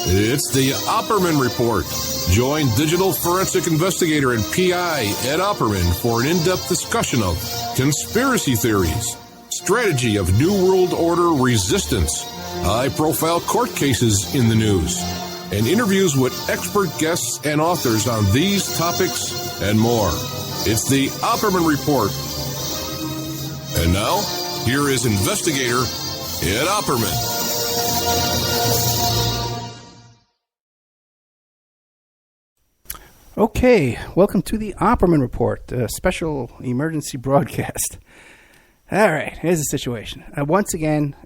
It's the Opperman Report. Join digital forensic investigator and PI Ed Opperman for an in-depth discussion of conspiracy theories, strategy of New World Order resistance, high-profile court cases in the news, and interviews with expert guests and authors on these topics and more. It's the Opperman Report. And now, here is investigator Ed Opperman. Okay, welcome to the Opperman Report, a special emergency broadcast. All right, here's the situation. Once again,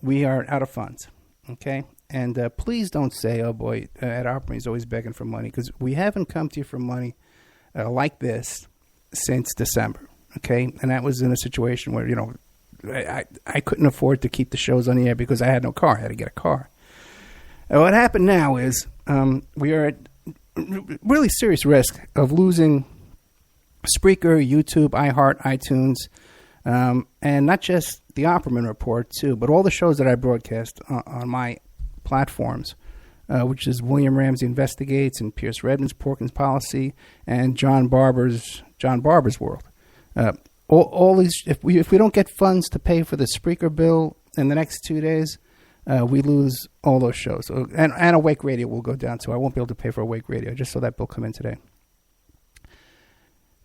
we are out of funds, okay? And please don't say, oh boy, at Opperman he's always begging for money, because we haven't come to you for money like this since December, okay? And that was in a situation where, you know, I couldn't afford to keep the shows on the air because I had no car. I had to get a car. What happened now is we are at really serious risk of losing Spreaker, YouTube, iHeart, iTunes, and not just the Opperman Report, too, but all the shows that I broadcast on my platforms, which is William Ramsey Investigates and Pierce Redmond's Porkins Policy and John Barbours' World. All these, if we don't get funds to pay for the Spreaker bill in the next 2 days, we lose all those shows. And Awake Radio will go down, too. I won't be able to pay for Awake Radio. I just saw that bill come in today.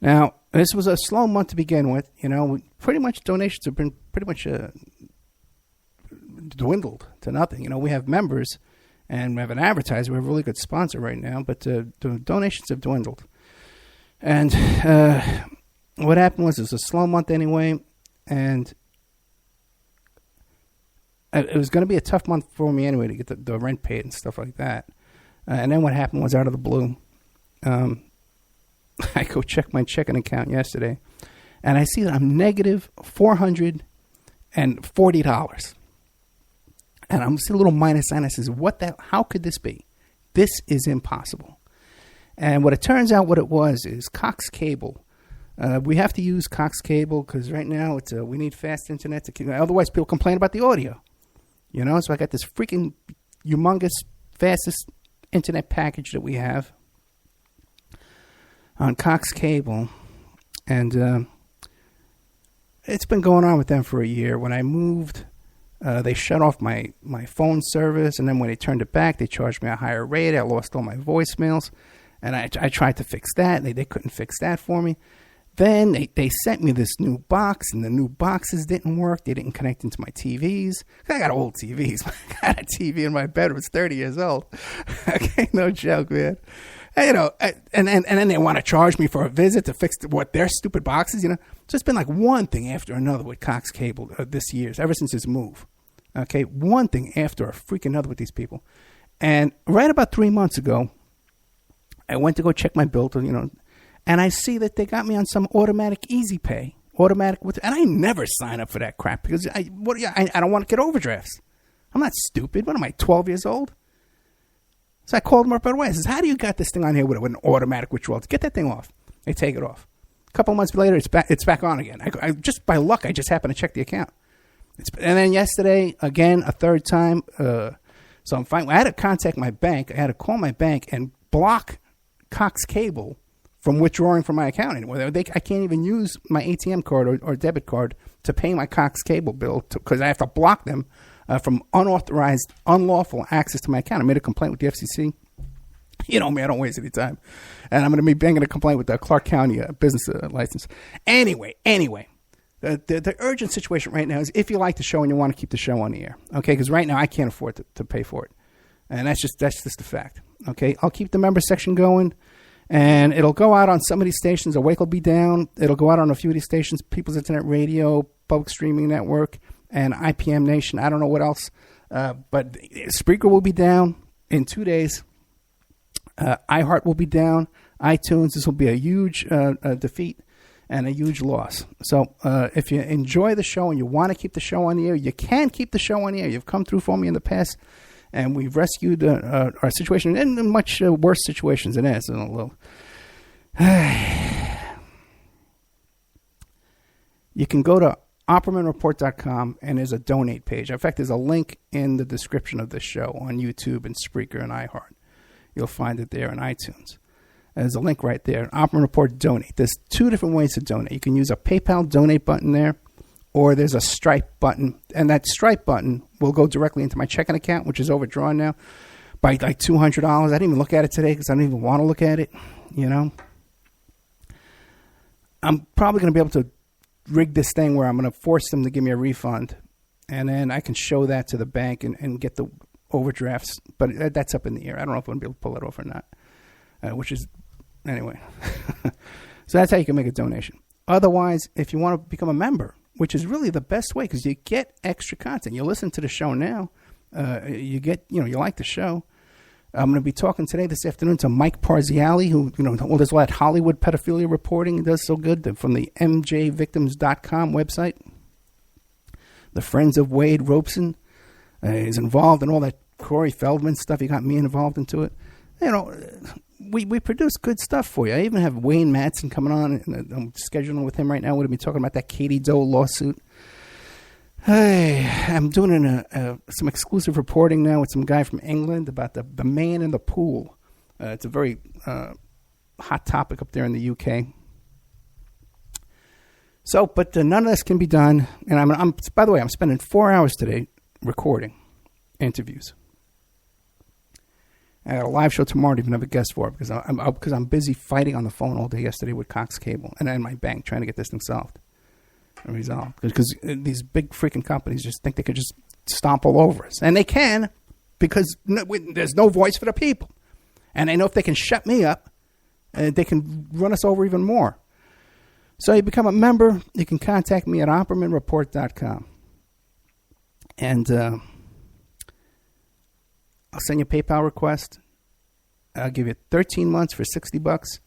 Now, this was a slow month to begin with. You know, pretty much donations have been pretty much dwindled to nothing. You know, we have members and we have an advertiser. We have a really good sponsor right now, but the donations have dwindled. And what happened was it was a slow month anyway, and it was going to be a tough month for me anyway to get the rent paid and stuff like that. And then what happened was out of the blue, I go check my checking account yesterday, and I see that I'm negative $440. And I'm seeing a little minus sign. I says, how could this be? This is impossible. And what it turns out what it was is COX Cable. We have to use COX Cable because right now we need fast internet. Otherwise, people complain about the audio. You know, so I got this freaking humongous, fastest internet package that we have on COX Cable. And it's been going on with them for a year. When I moved, they shut off my phone service. And then when they turned it back, they charged me a higher rate. I lost all my voicemails. And I tried to fix that. They couldn't fix that for me. Then they sent me this new box, and the new boxes didn't work. They didn't connect into my TVs. I got old TVs. I got a TV in my bedroom. It's 30 years old. Okay, no joke, man. And, you know, and then they want to charge me for a visit to fix their stupid boxes, you know. So it's been like one thing after another with COX Cable this year, ever since this move. Okay, one thing after a freaking another with these people. And right about 3 months ago, I went to go check my bill to, you know, and I see that they got me on some automatic easy pay, and I never sign up for that crap because I don't want to get overdrafts. I'm not stupid. What am I, 12 years old? So I called them up right away. I says, how do you got this thing on here with an automatic withdrawal? Get that thing off. They take it off. A couple months later, it's back on again. I just by luck, I just happened to check the account. And then yesterday, again, a third time. So I'm fine. I had to contact my bank. I had to call my bank and block COX Cable from withdrawing from my account anymore. I can't even use my ATM card or debit card to pay my COX Cable bill because I have to block them from unauthorized, unlawful access to my account. I made a complaint with the FCC. You know me, I don't waste any time. And I'm going to be banging a complaint with the Clark County business license. Anyway, the urgent situation right now is if you like the show and you want to keep the show on the air, okay? Because right now I can't afford to pay for it. And that's just the fact, okay? I'll keep the member section going. And it'll go out on some of these stations. Awake will be down. It'll go out on a few of these stations. People's Internet Radio, Public Streaming Network, and IPM Nation. I don't know what else. But Spreaker will be down in 2 days. iHeart will be down. iTunes, this will be a huge defeat and a huge loss. So if you enjoy the show and you want to keep the show on the air, you can keep the show on the air. You've come through for me in the past. And we've rescued our situation in much worse situations than this. You can go to OppermanReport.com, and there's a donate page. In fact, there's a link in the description of this show on YouTube and Spreaker and iHeart. You'll find it there on iTunes. There's a link right there. Opperman Report Donate. There's two different ways to donate. You can use a PayPal donate button there, or there's a Stripe button. And that Stripe button will go directly into my checking account, which is overdrawn now by like $200. I didn't even look at it today because I didn't even want to look at it, you know. I'm probably going to be able to rig this thing where I'm going to force them to give me a refund, and then I can show that to the bank and get the overdrafts. But that's up in the air. I don't know if I'm going to be able to pull it off or not, which is, anyway. So that's how you can make a donation. Otherwise, if you want to become a member, which is really the best way because you get extra content. You listen to the show now. You get, you like the show. I'm going to be talking today, this afternoon, to Mike Parziale, who, does all that Hollywood pedophilia reporting. He does so good from the mjvictims.com website. The Friends of Wade Robeson is involved in all that Corey Feldman stuff. He got me involved into it. We produce good stuff for you. I even have Wayne Madsen coming on. And I'm scheduling with him right now. We're going to be talking about that Katie Doe lawsuit. Hey, I'm doing some exclusive reporting now with some guy from England about the man in the pool. It's a very hot topic up there in the UK. So, but none of this can be done. And I'm by the way, I'm spending 4 hours today recording interviews. I got a live show tomorrow to even have a guest for it because I'm busy fighting on the phone all day yesterday with COX Cable and in my bank trying to get this thing solved. Resolved because these big freaking companies just think they could just stomp all over us, and they can because there's no voice for the people, and they know if they can shut me up, they can run us over even more. So you become a member. You can contact me at OppermanReport.com, and I'll send you a PayPal request. I'll give you 13 months for $60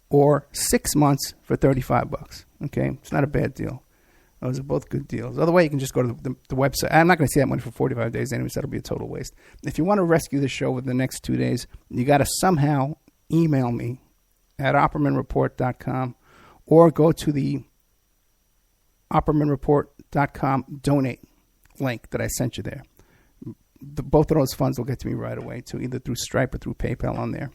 or 6 months for $35. Okay, it's not a bad deal. Those are both good deals. Other way, you can just go to the website. I'm not going to see that money for 45 days anyway, so that'll be a total waste. If you want to rescue the show within the next 2 days, you got to somehow email me at OppermanReport.com or go to the OppermanReport.com donate link that I sent you there. Both of those funds will get to me right away, too, either through Stripe or through PayPal on there.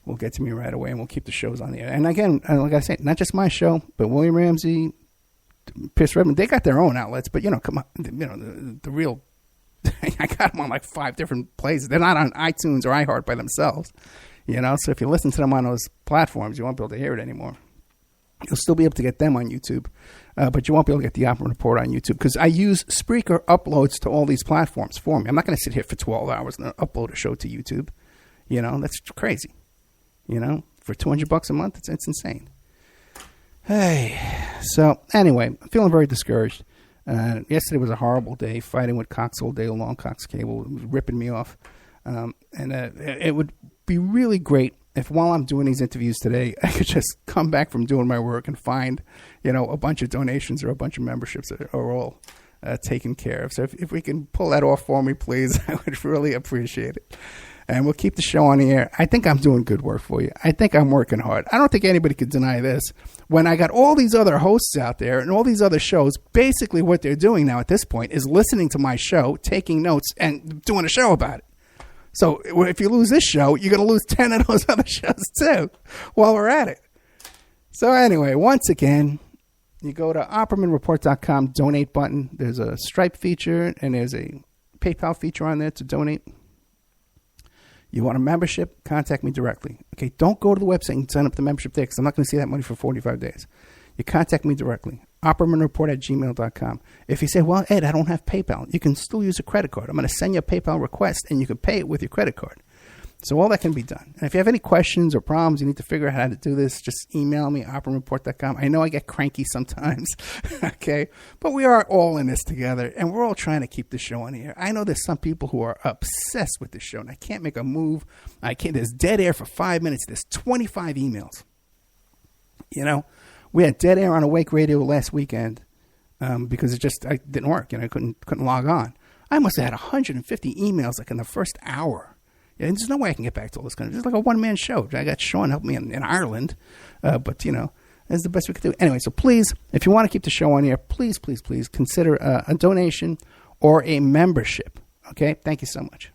Will get to me right away, and we'll keep the shows on the air. And again, like I said, not just my show, but William Ramsey, Pierce Redmond, they got their own outlets, but come on, the real, I got them on like 5 different places. They're not on iTunes or iHeart by themselves, so if you listen to them on those platforms, you won't be able to hear it anymore. You'll still be able to get them on YouTube, but you won't be able to get the Opperman Report on YouTube because I use Spreaker uploads to all these platforms for me. I'm not going to sit here for 12 hours and upload a show to YouTube. That's crazy. For $200 a month, it's insane. Hey, so anyway, I'm feeling very discouraged. Yesterday was a horrible day, fighting with Cox all day long. COX Cable was ripping me off. And it would be really great if while I'm doing these interviews today, I could just come back from doing my work and find, a bunch of donations or a bunch of memberships that are all taken care of. So if we can pull that off for me, please, I would really appreciate it. And we'll keep the show on the air. I think I'm doing good work for you. I think I'm working hard. I don't think anybody could deny this. When I got all these other hosts out there and all these other shows, basically what they're doing now at this point is listening to my show, taking notes, and doing a show about it. So if you lose this show, you're going to lose 10 of those other shows too while we're at it. So anyway, once again, you go to OppermanReport.com, donate button. There's a Stripe feature and there's a PayPal feature on there to donate. You want a membership? Contact me directly. Okay, don't go to the website and sign up the membership there because I'm not going to see that money for 45 days. You contact me directly. OppermanReport@gmail.com. If you say, well, Ed, I don't have PayPal, you can still use a credit card. I'm going to send you a PayPal request and you can pay it with your credit card. So all that can be done. And if you have any questions or problems, you need to figure out how to do this, just email me, OppermanReport.com. I know I get cranky sometimes, okay? But we are all in this together, and we're all trying to keep the show on the air. I know there's some people who are obsessed with this show, and I can't make a move. There's dead air for 5 minutes. There's 25 emails. We had dead air on Awake Radio last weekend because it didn't work. I couldn't log on. I must have had 150 emails in the first hour. And there's no way I can get back to all this kind of. It's like a one-man show. I got Sean help me in Ireland, but is the best we could do. Anyway, so please, if you want to keep the show on air, please consider a donation or a membership. Okay? Thank you so much.